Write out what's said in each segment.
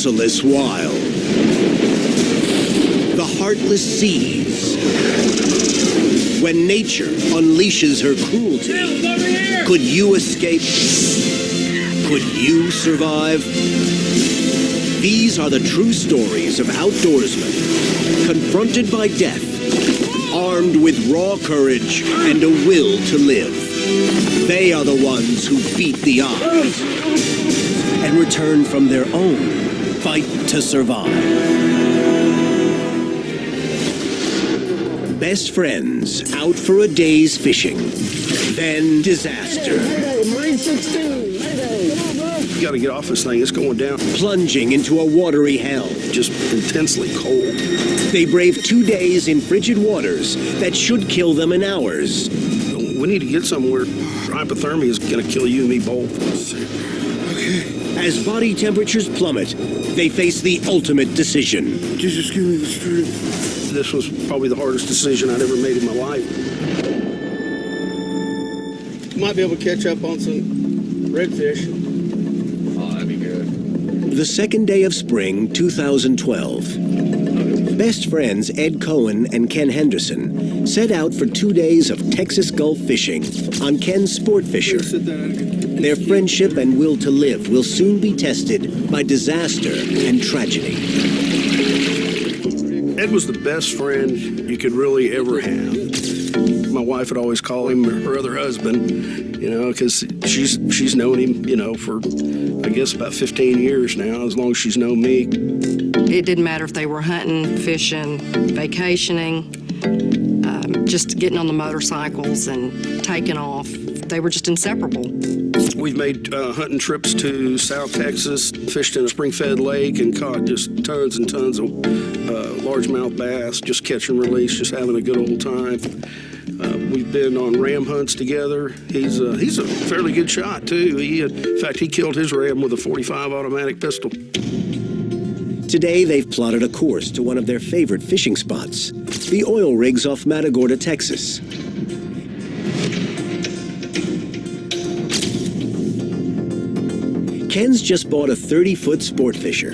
merciless wild. The heartless seas. When nature unleashes her cruelty, could you escape? Could you survive? These are the true stories of outdoorsmen, confronted by death, armed with raw courage and a will to live. They are the ones who beat the odds and return from their own fight to survive. Best friends out for a day's fishing, then disaster. Marine 16, You got to get off this thing. It's going down. Plunging into a watery hell. Just intensely cold. They brave 2 days in frigid waters that should kill them in hours. We need to get somewhere. Hypothermia is going to kill you and me both. Okay. As body temperatures plummet, they face the ultimate decision. Jesus, give me the strength. This was probably the hardest decision I'd ever made in my life. Might be able to catch up on some redfish. Oh, that'd be good. The second day of spring, 2012. Best friends Ed Cohen and Ken Henderson set out for 2 days of Texas Gulf fishing on Ken's Sport Fisher. Their friendship and will to live will soon be tested by disaster and tragedy. Ed was the best friend you could really ever have. My wife would always call him her other husband, you know, because she's known him, you know, for, I guess, about 15 years now, as long as she's known me. It didn't matter if they were hunting, fishing, vacationing, just getting on the motorcycles and taking off. They were just inseparable. We've made hunting trips to South Texas, fished in a spring-fed lake, and caught just tons and tons of largemouth bass, just catch and release, just having a good old time. We've been on ram hunts together. He's a fairly good shot, too. In fact, he killed his ram with a .45 automatic pistol. Today, they've plotted a course to one of their favorite fishing spots, the oil rigs off Matagorda, Texas. Ken's just bought a 30-foot sport fisher.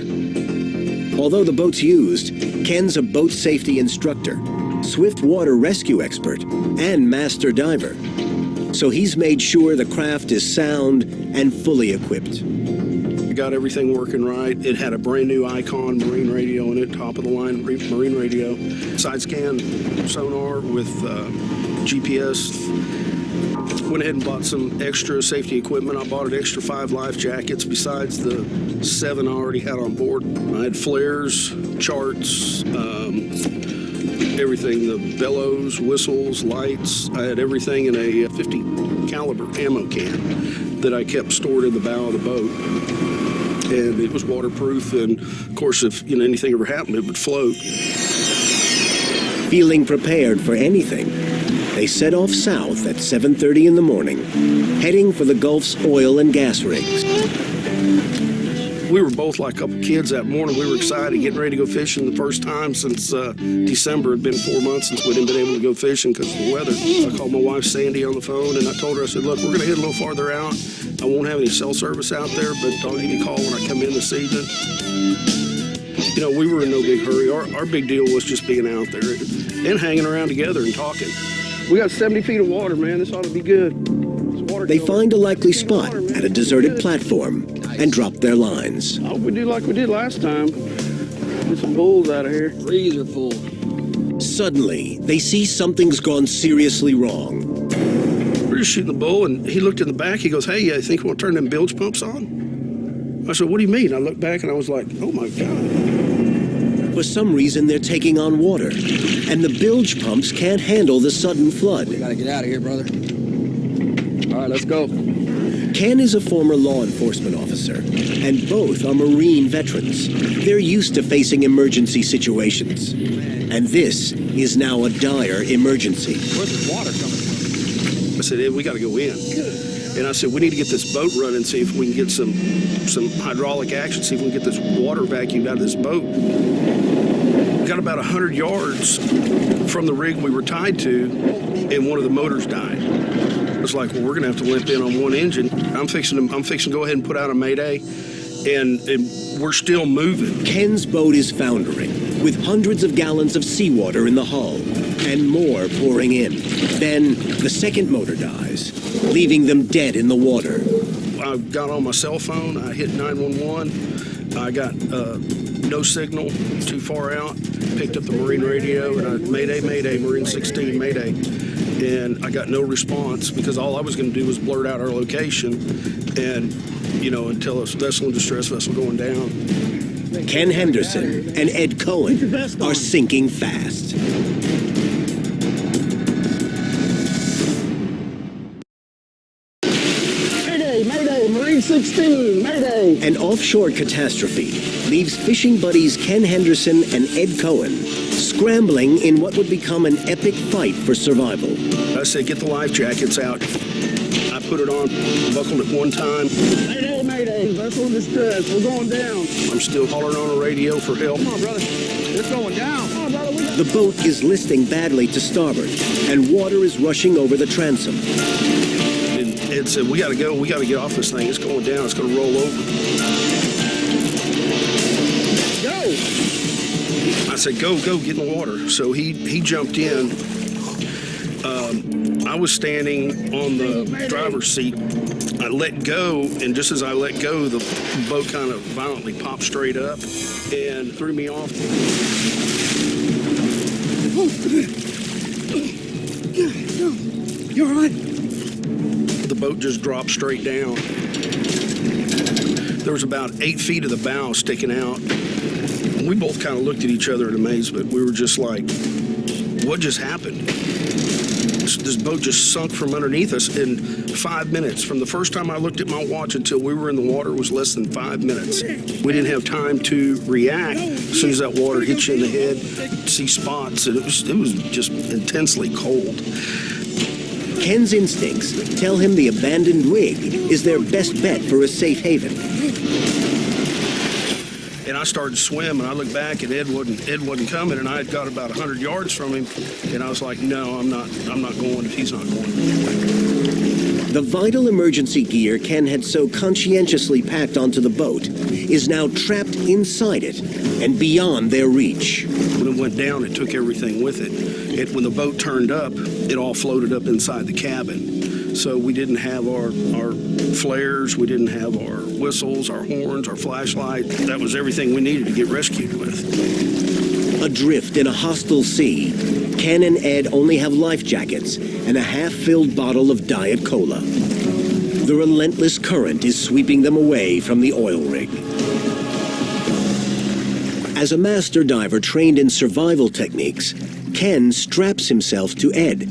Although the boat's used, Ken's a boat safety instructor, swift water rescue expert, and master diver. So he's made sure the craft is sound and fully equipped. We got everything working right. It had a brand new Icon marine radio in it, top of the line marine radio, side scan sonar with GPS. Went ahead and bought some extra safety equipment. I bought an extra 5 life jackets besides the 7 I already had on board. I had flares, charts, everything, the bellows, whistles, lights. I had everything in a 50 caliber ammo can that I kept stored in the bow of the boat. And it was waterproof, and of course, if anything ever happened, it would float. Feeling prepared for anything, they set off south at 7:30 in the morning, heading for the Gulf's oil and gas rigs. We were both like a couple kids that morning. We were excited, getting ready to go fishing the first time since December. It had been 4 months since we hadn't been able to go fishing because of the weather. I called my wife, Sandy, on the phone, and I told her, I said, look, we're going to head a little farther out. I won't have any cell service out there, but I'll give you a call when I come in this evening. You know, we were in no big hurry. Our big deal was just being out there and hanging around together and talking. We got 70 feet of water, man. This ought to be good. They find a likely spot at a deserted platform and drop their lines. I hope we do like we did last time. Get some bulls out of here. Trees are full. Suddenly, they see something's gone seriously wrong. We're just shooting the bull, and he looked in the back. He goes, hey, I think we'll turn them bilge pumps on. I said, what do you mean? I looked back, and I was like, oh, my God. For some reason, they're taking on water, and the bilge pumps can't handle the sudden flood. We gotta get out of here, brother. All right, let's go. Ken is a former law enforcement officer, and both are Marine veterans. They're used to facing emergency situations. And this is now a dire emergency. Where's the water coming from? I said, Ed, we got to go in. And I said, we need to get this boat running, see if we can get some hydraulic action, see if we can get this water vacuumed out of this boat. We got about 100 yards from the rig we were tied to, and one of the motors died. It's like, well, we're going to have to limp in on one engine. I'm fixing to go ahead and put out a mayday, and we're still moving. Ken's boat is foundering, with hundreds of gallons of seawater in the hull, and more pouring in. Then, the second motor dies, leaving them dead in the water. I got on my cell phone, I hit 911, I got no signal, too far out, picked up the Marine radio, and I, Mayday, Mayday, Marine 16, Mayday. And I got no response because all I was going to do was blurt out our location and, and tell us vessel in distress, vessel going down. Ken Henderson and Ed Cohen are sinking fast. Mayday, Mayday, Marine 16, Mayday. An offshore catastrophe leaves fishing buddies Ken Henderson and Ed Cohen scrambling in what would become an epic fight for survival. I said, get the life jackets out. I put it on, buckled it one time. Mayday, Mayday, vessel in distress. We're going down. I'm still hollering on the radio for help. Come on, brother. It's going down. Come on, brother. The boat is listing badly to starboard, and water is rushing over the transom. And Ed said, we got to go. We got to get off this thing. It's going down. It's going to roll over. Go. I said, go, get in the water. So he jumped in. I was standing on the driver's seat. I let go, and just as I let go, the boat kind of violently popped straight up and threw me off. You all right? The boat just dropped straight down. There was about 8 feet of the bow sticking out. We both kind of looked at each other in amazement. We were just like, what just happened? This boat just sunk from underneath us in 5 minutes. From the first time I looked at my watch until we were in the water was less than 5 minutes. We didn't have time to react. As soon as that water hit you in the head, you'd see spots. And it was just intensely cold. Ken's instincts tell him the abandoned rig is their best bet for a safe haven. And I started to swim, and I looked back, and Ed wasn't coming, and I had got about 100 yards from him, and I was like, no, I'm not going if he's not going. The vital emergency gear Ken had so conscientiously packed onto the boat is now trapped inside it and beyond their reach. When it went down, it took everything with it. When the boat turned up, it all floated up inside the cabin. So we didn't have our flares, we didn't have our whistles, our horns, our flashlight. That was everything we needed to get rescued with. Adrift in a hostile sea, Ken and Ed only have life jackets and a half-filled bottle of Diet Cola. The relentless current is sweeping them away from the oil rig. As a master diver trained in survival techniques, Ken straps himself to Ed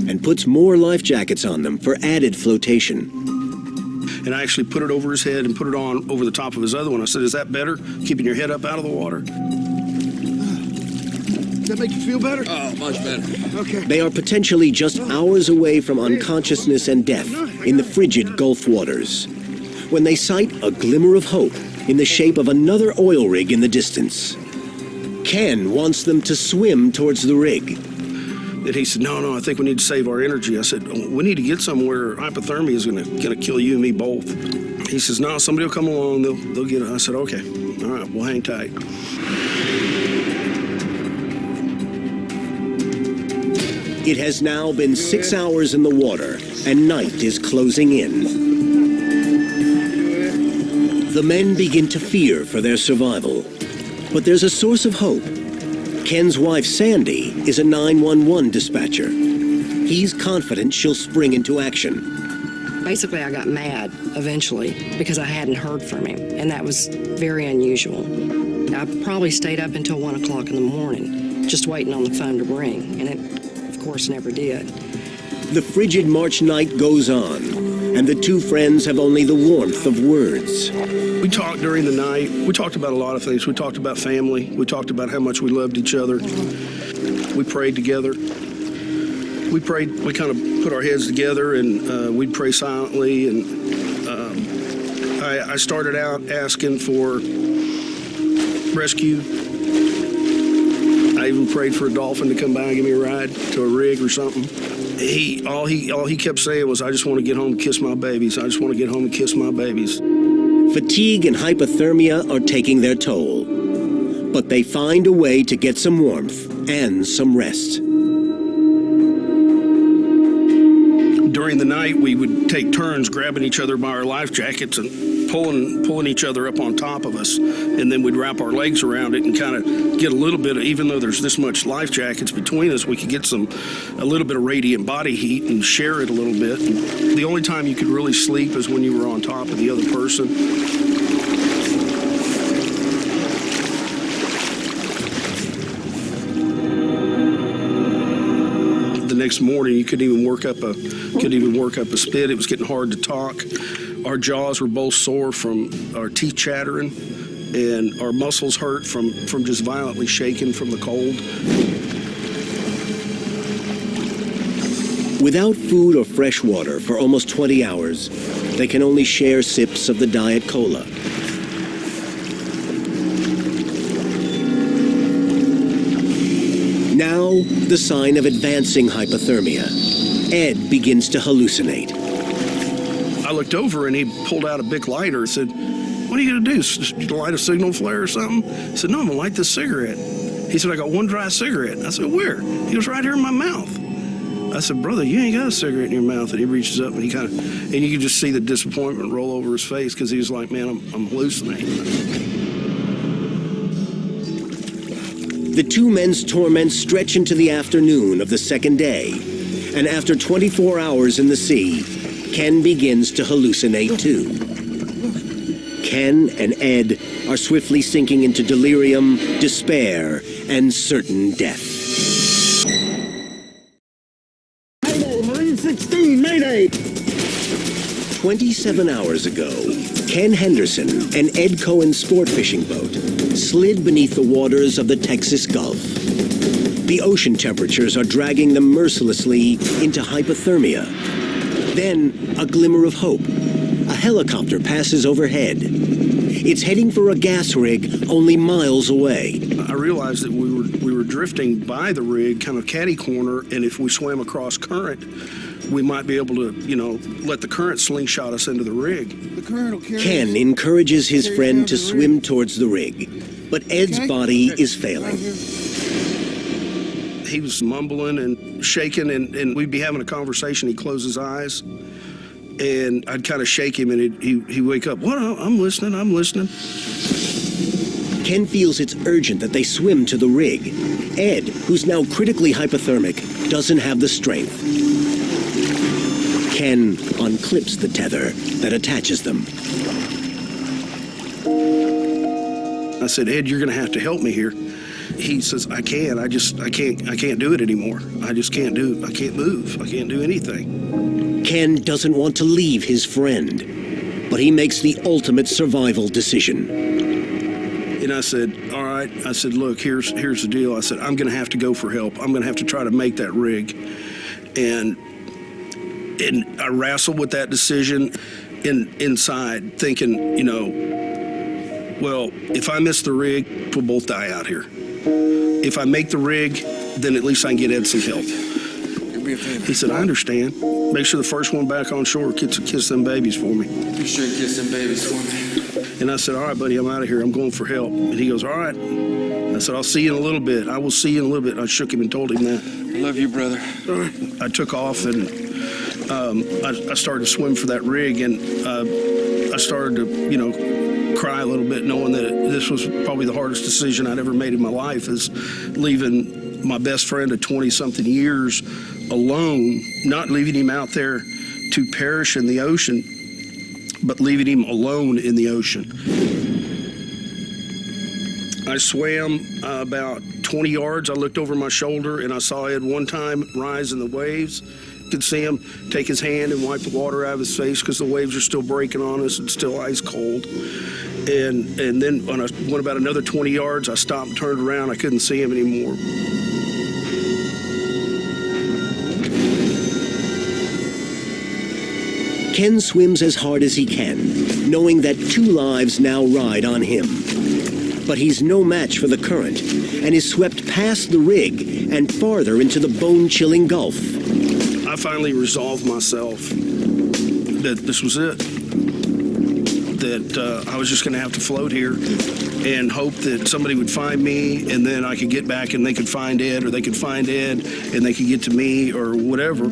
and puts more life jackets on them for added flotation. And I actually put it over his head and put it on over the top of his other one. I said, is that better, keeping your head up out of the water? Does that make you feel better? Oh, much better. Okay. They are potentially just hours away from unconsciousness and death in the frigid Gulf waters, when they sight a glimmer of hope in the shape of another oil rig in the distance. Ken wants them to swim towards the rig. And he said, no, I think we need to save our energy. I said, we need to get somewhere. Hypothermia is gonna kill you and me both. He says, no, somebody will come along, they'll get it. I said, okay, all right, we'll hang tight. It has now been 6 hours in the water, and night is closing in. The men begin to fear for their survival, but there's a source of hope. Ken's wife, Sandy, is a 911 dispatcher. He's confident she'll spring into action. Basically, I got mad eventually because I hadn't heard from him, and that was very unusual. I probably stayed up until 1 o'clock in the morning, just waiting on the phone to ring, and it, of course, never did. The frigid March night goes on, and the two friends have only the warmth of words. We talked during the night. We talked about a lot of things. We talked about family. We talked about how much we loved each other. We prayed together. We kind of put our heads together, and we'd pray silently. And I started out asking for rescue. I even prayed for a dolphin to come by and give me a ride to a rig or something. All he kept saying was, I just want to get home and kiss my babies. I just want to get home and kiss my babies. Fatigue and hypothermia are taking their toll. But they find a way to get some warmth and some rest. During the night, we would take turns grabbing each other by our life jackets and pulling each other up on top of us, and then we'd wrap our legs around it and kind of get a little bit of, even though there's this much life jackets between us, we could get a little bit of radiant body heat and share it a little bit. And the only time you could really sleep is when you were on top of the other person. The next morning, you couldn't even work up a spit. It was getting hard to talk. Our jaws were both sore from our teeth chattering, and our muscles hurt from just violently shaking from the cold. Without food or fresh water for almost 20 hours, they can only share sips of the Diet Cola. Now, the sign of advancing hypothermia. Ed begins to hallucinate. I looked over and he pulled out a big lighter and said, "What are you going to do? Light a signal flare or something?" I said, "No, I'm going to light this cigarette." He said, "I got one dry cigarette." I said, "Where?" He goes, "Right here in my mouth." I said, "Brother, you ain't got a cigarette in your mouth." And he reaches up and and you could just see the disappointment roll over his face because he was like, "Man, I'm hallucinating." The two men's torments stretch into the afternoon of the second day, and after 24 hours in the sea, Ken begins to hallucinate too. Ken and Ed are swiftly sinking into delirium, despair, and certain death. Mayday, Marine 16, Mayday! 27 hours ago, Ken Henderson and Ed Cohen's sport fishing boat slid beneath the waters of the Texas Gulf. The ocean temperatures are dragging them mercilessly into hypothermia. Then, a glimmer of hope. A helicopter passes overhead. It's heading for a gas rig only miles away. I realized that we were drifting by the rig, kind of catty corner, and if we swam across current, we might be able to, let the current slingshot us into the rig. The current will carry Ken us. encourages his friend to swim towards the rig, but Ed's body is failing. He was mumbling and shaking, and we'd be having a conversation. He'd close his eyes, and I'd kind of shake him, and he'd wake up. "What? I'm listening. Ken feels it's urgent that they swim to the rig. Ed, who's now critically hypothermic, doesn't have the strength. Ken unclips the tether that attaches them. I said, "Ed, you're going to have to help me here." He says, I can't do it anymore. I can't move. I can't do anything." Ken doesn't want to leave his friend, but he makes the ultimate survival decision. And I said, "All right." I said, "Look, here's the deal." I said, "I'm going to have to go for help. I'm going to have to try to make that rig." And I wrestled with that decision inside, thinking, well, if I miss the rig, we'll both die out here. If I make the rig, then at least I can get Ed some help. He said, "I understand. Make sure the first one back on shore gets to kiss them babies for me." You sure kiss them babies for me. And I said, "All right, buddy, I'm out of here. I'm going for help." And he goes, "All right." I said, "I'll see you in a little bit. I will see you in a little bit." And I shook him and told him that. I love you, brother. I took off and I started to swim for that rig, and I started to, cry a little bit, knowing that this was probably the hardest decision I'd ever made in my life, is leaving my best friend of 20-something years alone, not leaving him out there to perish in the ocean, but leaving him alone in the ocean. I swam about 20 yards. I looked over my shoulder, and I saw Ed one time rise in the waves. Could see him take his hand and wipe the water out of his face because the waves are still breaking on us and still ice cold. And then when I went about another 20 yards, I stopped and turned around. I couldn't see him anymore. Ken swims as hard as he can, knowing that 2 lives now ride on him. But he's no match for the current and is swept past the rig and farther into the bone-chilling Gulf. I finally resolved myself that this was it. that I was just going to have to float here and hope that somebody would find me, and then I could get back and they could find Ed, or they could find Ed and they could get to me, or whatever.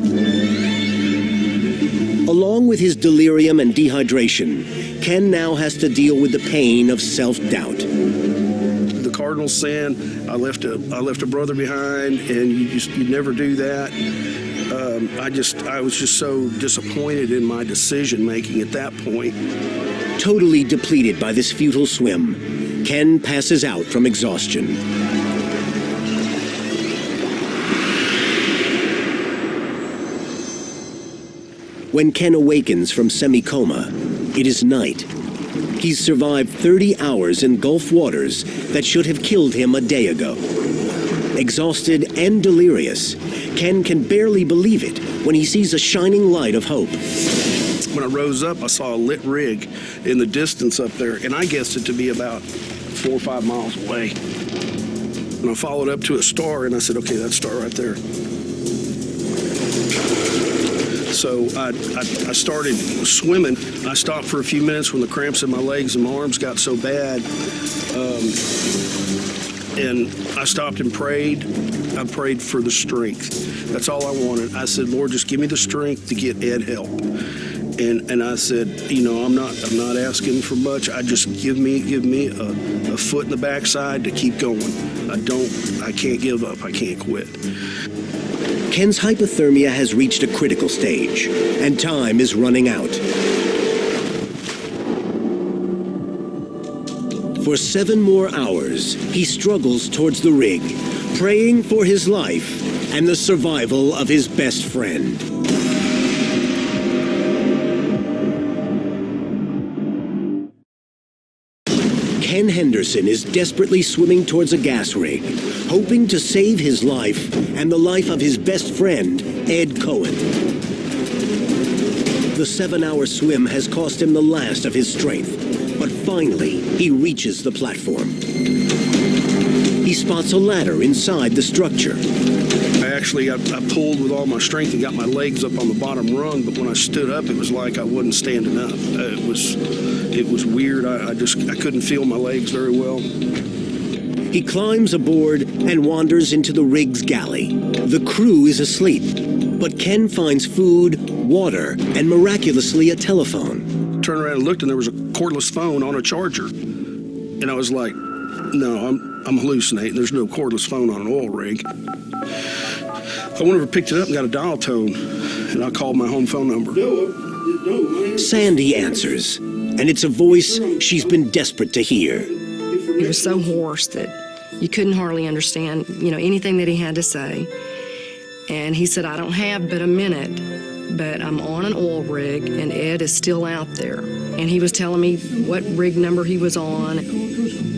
Along with his delirium and dehydration, Ken now has to deal with the pain of self-doubt. The cardinal sin, I left a brother behind, and you never do that. I was just so disappointed in my decision making at that point. Totally depleted by this futile swim, Ken passes out from exhaustion. When Ken awakens from semi-coma, it is night. He's survived 30 hours in Gulf waters that should have killed him a day ago. Exhausted and delirious, Ken can barely believe it when he sees a shining light of hope. When I rose up, I saw a lit rig in the distance up there, and I guessed it to be about 4 or 5 miles away. And I followed up to a star, and I said, okay, that star right there. So I started swimming. I stopped for a few minutes when the cramps in my legs and my arms got so bad. And I stopped and prayed. I prayed for the strength. That's all I wanted. I said, Lord, just give me the strength to get Ed help. And I said, I'm not asking for much. I just give me a foot in the backside to keep going. I can't give up. I can't quit. Ken's hypothermia has reached a critical stage, and time is running out. For 7 more hours, he struggles towards the rig, praying for his life and the survival of his best friend. Ken Henderson is desperately swimming towards a gas rig, hoping to save his life and the life of his best friend, Ed Cohen. The 7-hour swim has cost him the last of his strength, but finally he reaches the platform. He spots a ladder inside the structure. I pulled with all my strength and got my legs up on the bottom rung, but when I stood up, it was like I wasn't standing up. It was weird. I couldn't feel my legs very well. He climbs aboard and wanders into the rig's galley. The crew is asleep, but Ken finds food, water, and miraculously a telephone. Turned around and looked, and there was a cordless phone on a charger. And I was like, no, I'm hallucinating. There's no cordless phone on an oil rig. I went over, picked it up, and got a dial tone, and I called my home phone number. Sandy answers, and it's a voice she's been desperate to hear. He was so hoarse that you couldn't hardly understand, anything that he had to say. And he said, I don't have but a minute, but I'm on an oil rig, and Ed is still out there. And he was telling me what rig number he was on.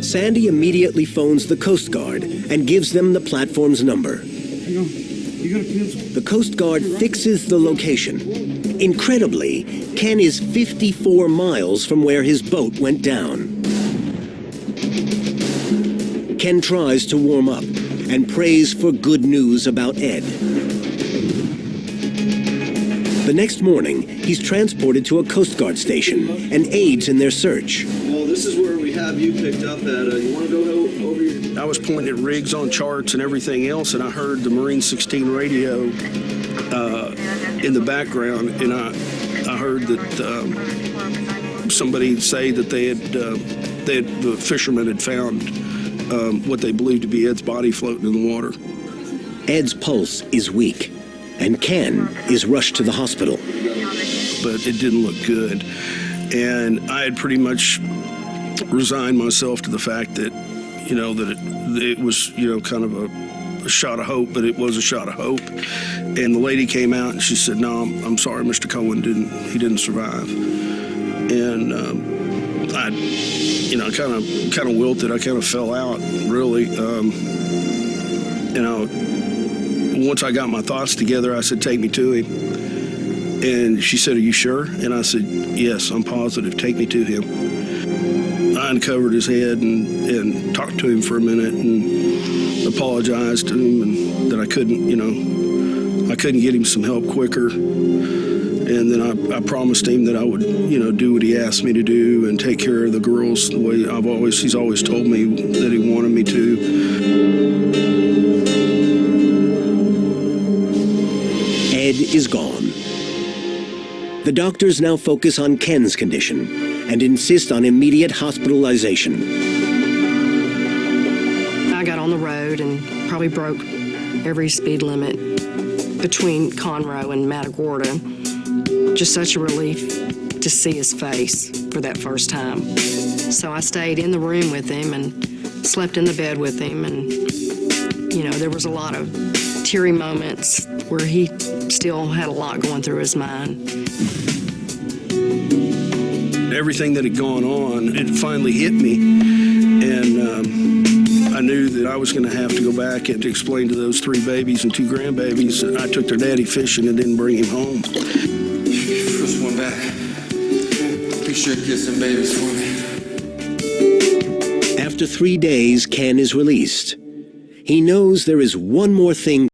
Sandy immediately phones the Coast Guard and gives them the platform's number. The Coast Guard fixes the location. Incredibly, Ken is 54 miles from where his boat went down. Ken tries to warm up and prays for good news about Ed. The next morning, he's transported to a Coast Guard station and aids in their search. Well, this is where we have you picked up at. You want to go over here? I was pointing at rigs on charts and everything else, and I heard the Marine 16 radio in the background, and I heard that somebody say that the fishermen had found what they believed to be Ed's body floating in the water. Ed's pulse is weak, and Ken is rushed to the hospital. But it didn't look good, and I had pretty much resigned myself to the fact that, it was, kind of a shot of hope, but it was a shot of hope. And the lady came out and she said, no, I'm sorry, Mr. Cohen didn't survive. And I kind of wilted. I kind of fell out, really. Once I got my thoughts together, I said, take me to him. And she said, are you sure? And I said, yes, I'm positive. Take me to him. I uncovered his head and talked to him for a minute and apologized to him, and that I couldn't get him some help quicker. And then I promised him that I would, do what he asked me to do and take care of the girls the way he's always told me that he wanted me to. Ed is gone. The doctors now focus on Ken's condition and insist on immediate hospitalization. I got on the road and probably broke every speed limit between Conroe and Matagorda. Just such a relief to see his face for that first time. So I stayed in the room with him and slept in the bed with him, and there was a lot of teary moments where he still had a lot going through his mind. Everything that had gone on, it finally hit me, and I knew that I was going to have to go back and to explain to those 3 babies and 2 grandbabies that I took their daddy fishing and didn't bring him home. First one back. Be sure to get some babies for me. After 3 days, Ken is released. He knows there is one more thing